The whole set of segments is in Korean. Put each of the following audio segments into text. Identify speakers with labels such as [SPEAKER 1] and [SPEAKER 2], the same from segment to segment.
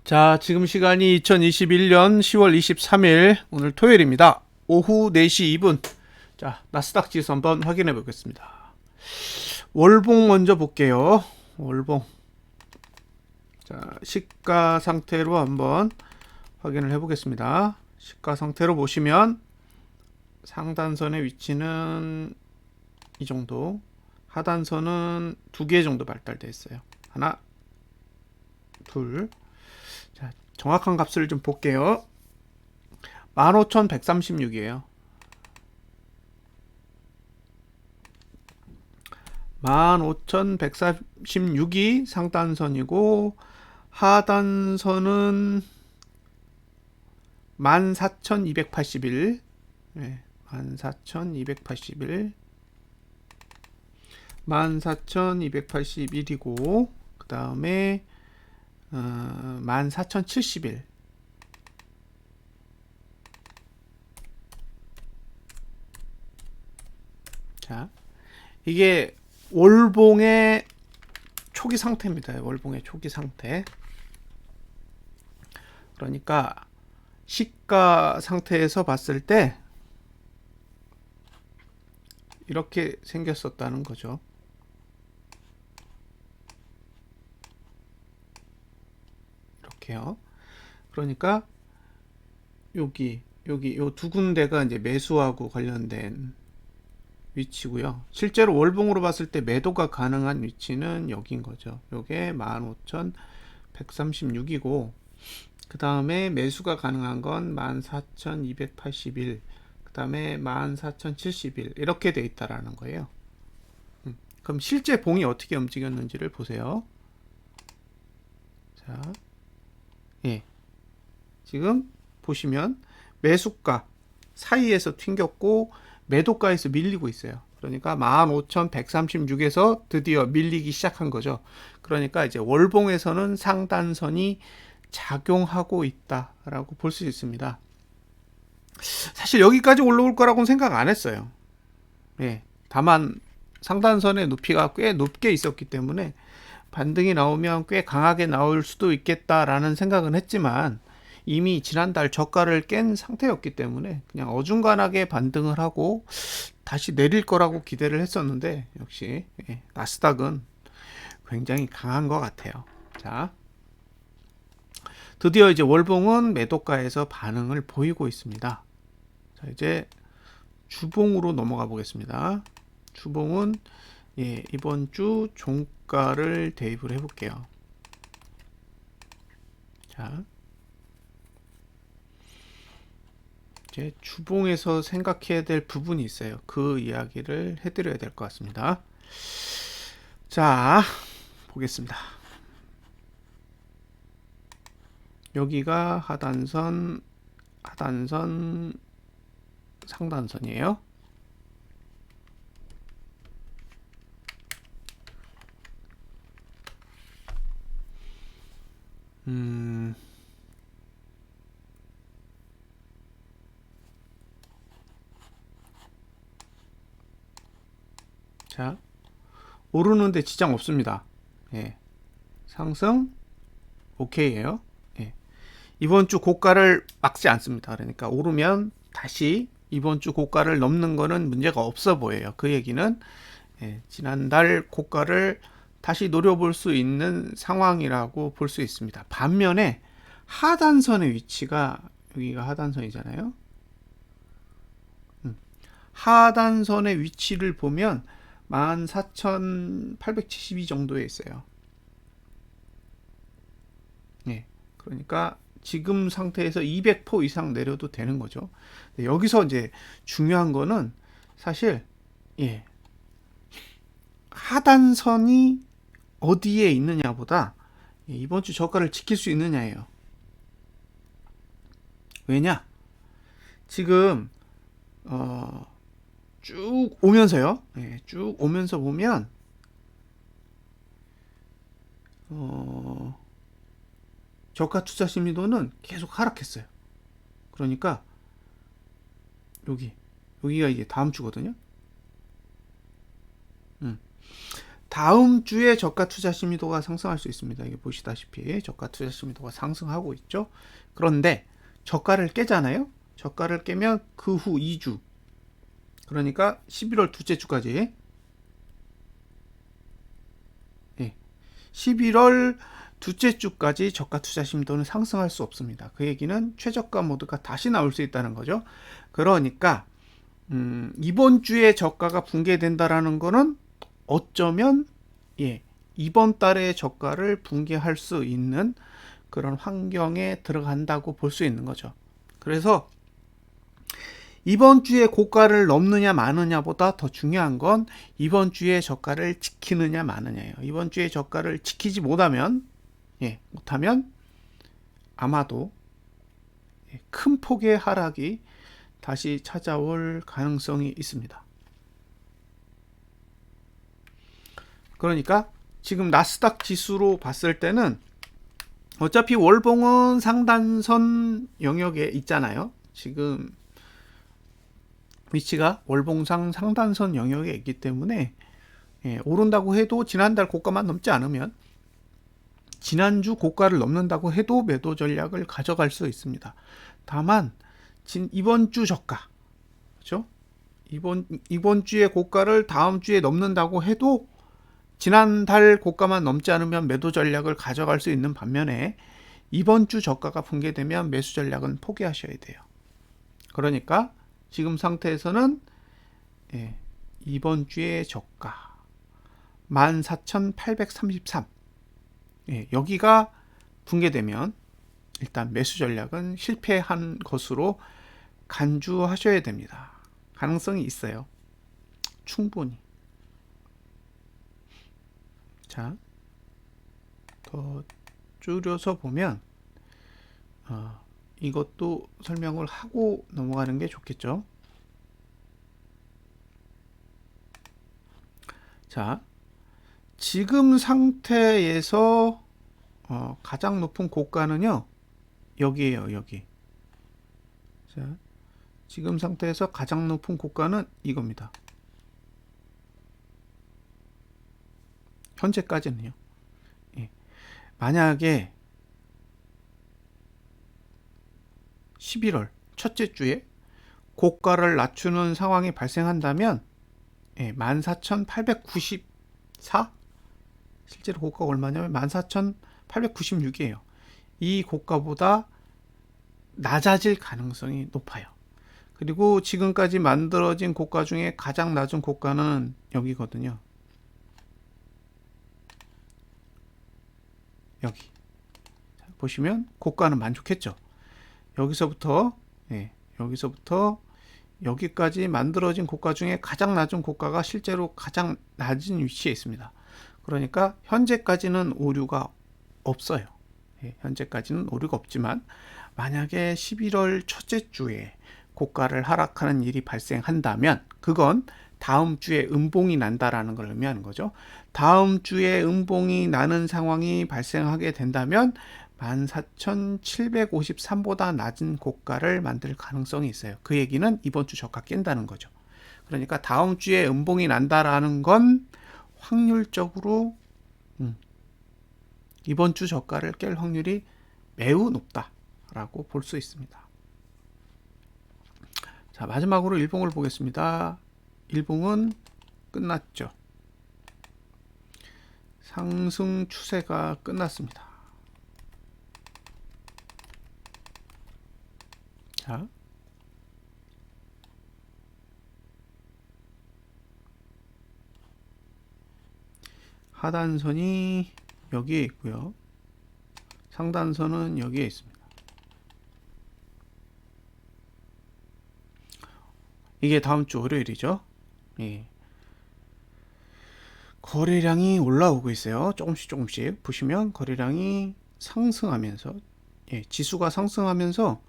[SPEAKER 1] 자, 지금 시간이 2021년 10월 23일 오늘 토요일입니다. 오후 4시 2분. 자, 나스닥 지수 한번 확인해 보겠습니다. 월봉 먼저 볼게요. 월봉. 자, 시가 상태로 한번 확인을 해 보겠습니다. 시가 상태로 보시면 상단선의 위치는 이 정도, 하단선은 2개 정도 발달되어 있어요. 하나, 둘. 자, 정확한 값을 좀 볼게요. 15,136이에요. 15,136이 상단선이고 하단선은 14,281. 네, 14,281. 14,281이고 그 다음에 14,071. 자, 이게 월봉의 초기 상태입니다. 월봉의 초기 상태. 그러니까 시가 상태에서 봤을 때 이렇게 생겼었다는 거죠. 이렇게요. 그러니까 여기 요 두 군데가 이제 매수하고 관련된 위치고요. 실제로 월봉으로 봤을 때 매도가 가능한 위치는 여기인 거죠. 요게 15,136이고 그 다음에 매수가 가능한 건 14,281, 그 다음에 14,071 이렇게 돼 있다라는 거예요. 그럼 실제 봉이 어떻게 움직였는지를 보세요. 자, 예, 지금 보시면 매수가 사이에서 튕겼고 매도가에서 밀리고 있어요. 그러니까 15,136에서 드디어 밀리기 시작한 거죠. 그러니까 이제 월봉에서는 상단선이 작용하고 있다라고 볼 수 있습니다. 사실 여기까지 올라올 거라고는 생각 안 했어요. 예, 다만 상단선의 높이가 꽤 높게 있었기 때문에 반등이 나오면 꽤 강하게 나올 수도 있겠다라는 생각은 했지만 이미 지난달 저가를 깬 상태였기 때문에 그냥 어중간하게 반등을 하고 다시 내릴 거라고 기대를 했었는데 역시 나스닥은 굉장히 강한 것 같아요. 자, 드디어 이제 월봉은 매도가에서 반응을 보이고 있습니다. 자, 이제 주봉으로 넘어가 보겠습니다. 주봉은 이번 주 종가를 대입을 해 볼게요. 자, 이제 주봉에서 생각해야 될 부분이 있어요. 그 이야기를 해드려야 될 것 같습니다. 자, 보겠습니다. 여기가 하단선, 상단선이에요. 자, 오르는데 지장 없습니다. 예, 상승 오케이예요. 예, 이번 주 고가를 막지 않습니다. 그러니까 오르면 다시 이번 주 고가를 넘는 거는 문제가 없어 보여요. 그 얘기는 지난달 고가를 다시 노려볼 수 있는 상황이라고 볼 수 있습니다. 반면에 하단선의 위치가 여기가 하단선이잖아요. 하단선의 위치를 보면 14,872 정도에 있어요. 예, 그러니까 지금 상태에서 200% 이상 내려도 되는 거죠. 여기서 이제 중요한 거는 사실 하단선이 어디에 있느냐보다 이번 주 저가를 지킬 수 있느냐예요. 왜냐? 지금 쭉 오면서요. 쭉 오면서 보면 저가 투자 심리도는 계속 하락했어요. 그러니까 여기가 이제 다음 주거든요. 다음 주에 저가 투자 심리도가 상승할 수 있습니다. 이게 보시다시피 저가 투자 심리도가 상승하고 있죠. 그런데 저가를 깨잖아요. 저가를 깨면 그 후 2주, 그러니까 11월 둘째 주까지, 11월 둘째 주까지 저가 투자 심도는 상승할 수 없습니다. 그 얘기는 최저가 모드가 다시 나올 수 있다는 거죠. 그러니까 이번 주에 저가가 붕괴된다라는 거는 어쩌면 이번 달에 저가를 붕괴할 수 있는 그런 환경에 들어간다고 볼 수 있는 거죠. 그래서 이번 주에 고가를 넘느냐 마느냐보다 더 중요한 건 이번 주에 저가를 지키느냐 마느냐예요. 이번 주에 저가를 지키지 못하면 아마도 큰 폭의 하락이 다시 찾아올 가능성이 있습니다. 그러니까 지금 나스닥 지수로 봤을 때는 어차피 월봉은 상단선 영역에 있잖아요. 지금 위치가 월봉상 상단선 영역에 있기 때문에 오른다고 해도 지난달 고가만 넘지 않으면 지난주 고가를 넘는다고 해도 매도 전략을 가져갈 수 있습니다. 다만 이번 주 저가, 그렇죠? 이번 주에 고가를 다음 주에 넘는다고 해도 지난달 고가만 넘지 않으면 매도 전략을 가져갈 수 있는 반면에 이번 주 저가가 붕괴되면 매수 전략은 포기하셔야 돼요. 그러니까 지금 상태에서는 이번 주의 저가 14,833, 여기가 붕괴되면 일단 매수 전략은 실패한 것으로 간주하셔야 됩니다. 가능성이 있어요. 충분히. 자, 더 줄여서 보면 이것도 설명을 하고 넘어가는 게 좋겠죠. 자, 지금 상태에서 가장 높은 고가는요, 여기에요, 여기. 자, 지금 상태에서 가장 높은 고가는 이겁니다. 현재까지는요. 만약에 11월 첫째 주에 고가를 낮추는 상황이 발생한다면 14,894, 실제로 고가가 얼마냐면 14,896이에요. 이 고가보다 낮아질 가능성이 높아요. 그리고 지금까지 만들어진 고가 중에 가장 낮은 고가는 여기거든요. 여기 보시면 고가는 만족했죠. 여기서부터 여기까지 만들어진 고가 중에 가장 낮은 고가가 실제로 가장 낮은 위치에 있습니다. 그러니까 현재까지는 오류가 없어요. 현재까지는 오류가 없지만 만약에 11월 첫째 주에 고가를 하락하는 일이 발생한다면 그건 다음 주에 음봉이 난다라는 걸 의미하는 거죠. 다음 주에 음봉이 나는 상황이 발생하게 된다면 14,753보다 낮은 고가를 만들 가능성이 있어요. 그 얘기는 이번 주 저가 깬다는 거죠. 그러니까 다음 주에 음봉이 난다라는 건 확률적으로 이번 주 저가를 깰 확률이 매우 높다라고 볼 수 있습니다. 자, 마지막으로 일봉을 보겠습니다. 일봉은 끝났죠. 상승 추세가 끝났습니다. 자, 하단선이 여기에 있고요. 상단선은 여기에 있습니다. 이게 다음 주 월요일이죠. 거래량이 올라오고 있어요. 조금씩 보시면 거래량이 상승하면서 지수가 상승하면서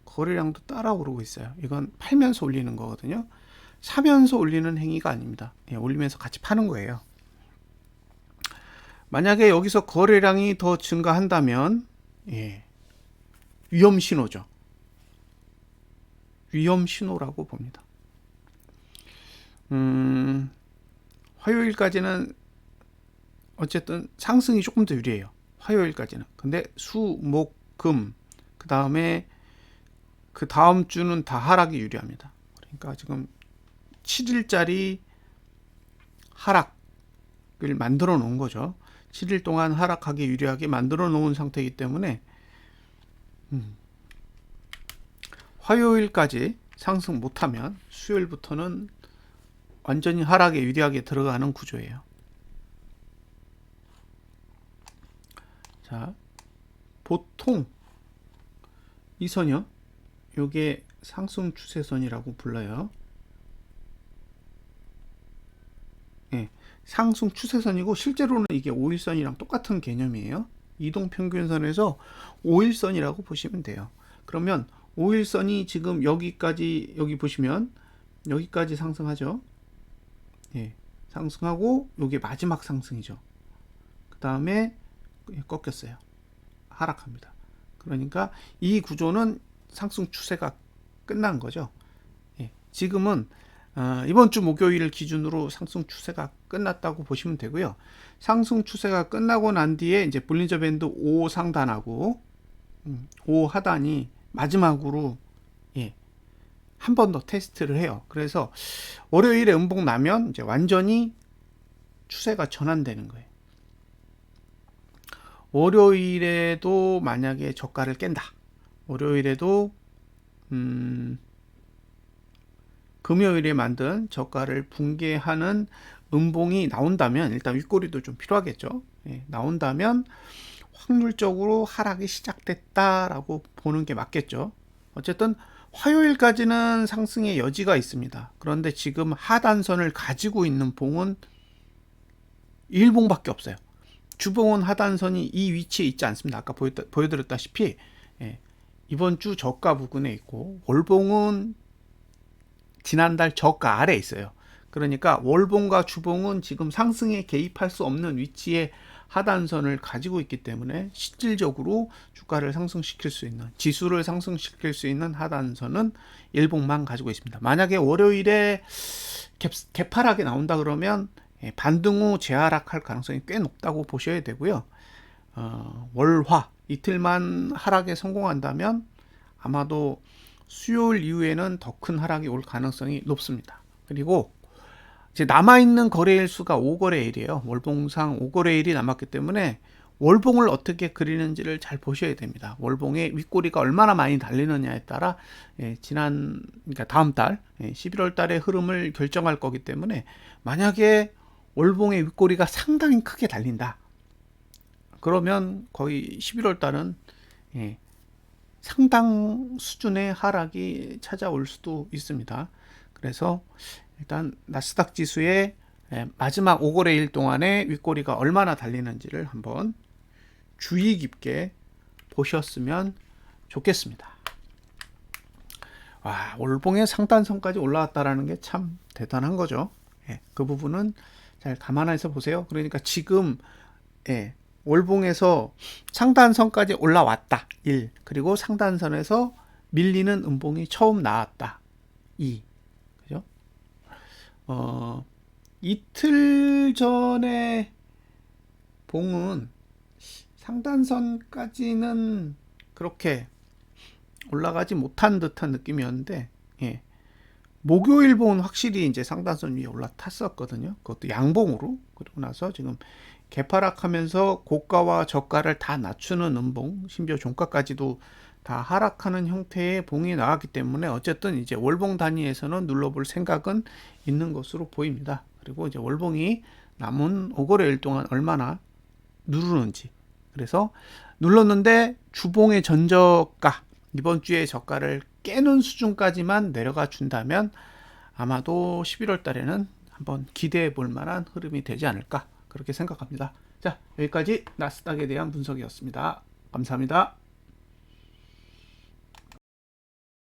[SPEAKER 1] 거래량도 따라 오르고 있어요. 이건 팔면서 올리는 거거든요. 사면서 올리는 행위가 아닙니다. 올리면서 같이 파는 거예요. 만약에 여기서 거래량이 더 증가한다면 위험 신호죠. 위험 신호라고 봅니다. 화요일까지는 어쨌든 상승이 조금 더 유리해요. 화요일까지는. 근데 수, 목, 금, 그 다음에 그 다음 주는 다 하락이 유리합니다. 그러니까 지금 7일짜리 하락을 만들어 놓은 거죠. 7일 동안 하락하기 유리하게 만들어 놓은 상태이기 때문에 화요일까지 상승 못하면 수요일부터는 완전히 하락에 유리하게 들어가는 구조예요. 자, 보통 이 선이요. 요게 상승 추세선이라고 불러요. 예, 상승 추세선이고 실제로는 이게 5일선이랑 똑같은 개념이에요. 이동평균선에서 5일선이라고 보시면 돼요. 그러면 5일선이 지금 여기까지, 여기 보시면 여기까지 상승하죠. 예, 상승하고 요게 마지막 상승이죠. 그 다음에 꺾였어요. 하락합니다. 그러니까 이 구조는 상승 추세가 끝난 거죠. 예, 지금은 이번 주 목요일을 기준으로 상승 추세가 끝났다고 보시면 되고요. 상승 추세가 끝나고 난 뒤에 이제 볼린저 밴드 5 상단하고 5 하단이 마지막으로 한 번 더 테스트를 해요. 그래서 월요일에 음봉 나면 이제 완전히 추세가 전환되는 거예요. 월요일에도 만약에 저가를 깬다. 월요일에도 금요일에 만든 저가를 붕괴하는 음봉이 나온다면, 일단 윗꼬리도 좀 필요하겠죠. 예, 나온다면 확률적으로 하락이 시작됐다라고 보는 게 맞겠죠. 어쨌든 화요일까지는 상승의 여지가 있습니다. 그런데 지금 하단선을 가지고 있는 봉은 일봉밖에 없어요. 주봉은 하단선이 이 위치에 있지 않습니다. 아까 보여드렸다시피 이번 주 저가 부근에 있고, 월봉은 지난달 저가 아래에 있어요. 그러니까 월봉과 주봉은 지금 상승에 개입할 수 없는 위치에 하단선을 가지고 있기 때문에 실질적으로 주가를 상승시킬 수 있는, 지수를 상승시킬 수 있는 하단선은 일봉만 가지고 있습니다. 만약에 월요일에 개파락이 나온다 그러면 반등 후 재하락할 가능성이 꽤 높다고 보셔야 되고요. 월화 이틀만 하락에 성공한다면 아마도 수요일 이후에는 더 큰 하락이 올 가능성이 높습니다. 그리고 이제 남아있는 거래일 수가 5거래일이에요. 월봉상 5거래일이 남았기 때문에 월봉을 어떻게 그리는지를 잘 보셔야 됩니다. 월봉의 윗꼬리가 얼마나 많이 달리느냐에 따라 그러니까 다음 달 11월 달의 흐름을 결정할 거기 때문에, 만약에 월봉의 윗꼬리가 상당히 크게 달린다. 그러면 거의 11월 달은 상당 수준의 하락이 찾아올 수도 있습니다. 그래서 일단 나스닥 지수의 마지막 5거래일 동안의 윗꼬리가 얼마나 달리는지를 한번 주의 깊게 보셨으면 좋겠습니다. 와, 월봉의 상단선까지 올라왔다라는 게 참 대단한 거죠. 그 부분은 잘 감안해서 보세요. 그러니까 지금 월봉에서 상단선까지 올라왔다. 1. 그리고 상단선에서 밀리는 음봉이 처음 나왔다. 2. 그죠? 이틀 전에 봉은 상단선까지는 그렇게 올라가지 못한 듯한 느낌이었는데, 목요일 봉은 확실히 이제 상단선 위에 올라탔었거든요. 그것도 양봉으로. 그리고 나서 지금 개파락하면서 고가와 저가를 다 낮추는 음봉, 심지어 종가까지도 다 하락하는 형태의 봉이 나왔기 때문에 어쨌든 이제 월봉 단위에서는 눌러볼 생각은 있는 것으로 보입니다. 그리고 이제 월봉이 남은 5거래일 동안 얼마나 누르는지. 그래서 눌렀는데 주봉의 전저가, 이번 주에 저가를 깨는 수준까지만 내려가 준다면 아마도 11월 달에는 한번 기대해 볼 만한 흐름이 되지 않을까, 그렇게 생각합니다. 자, 여기까지 나스닥에 대한 분석이었습니다. 감사합니다.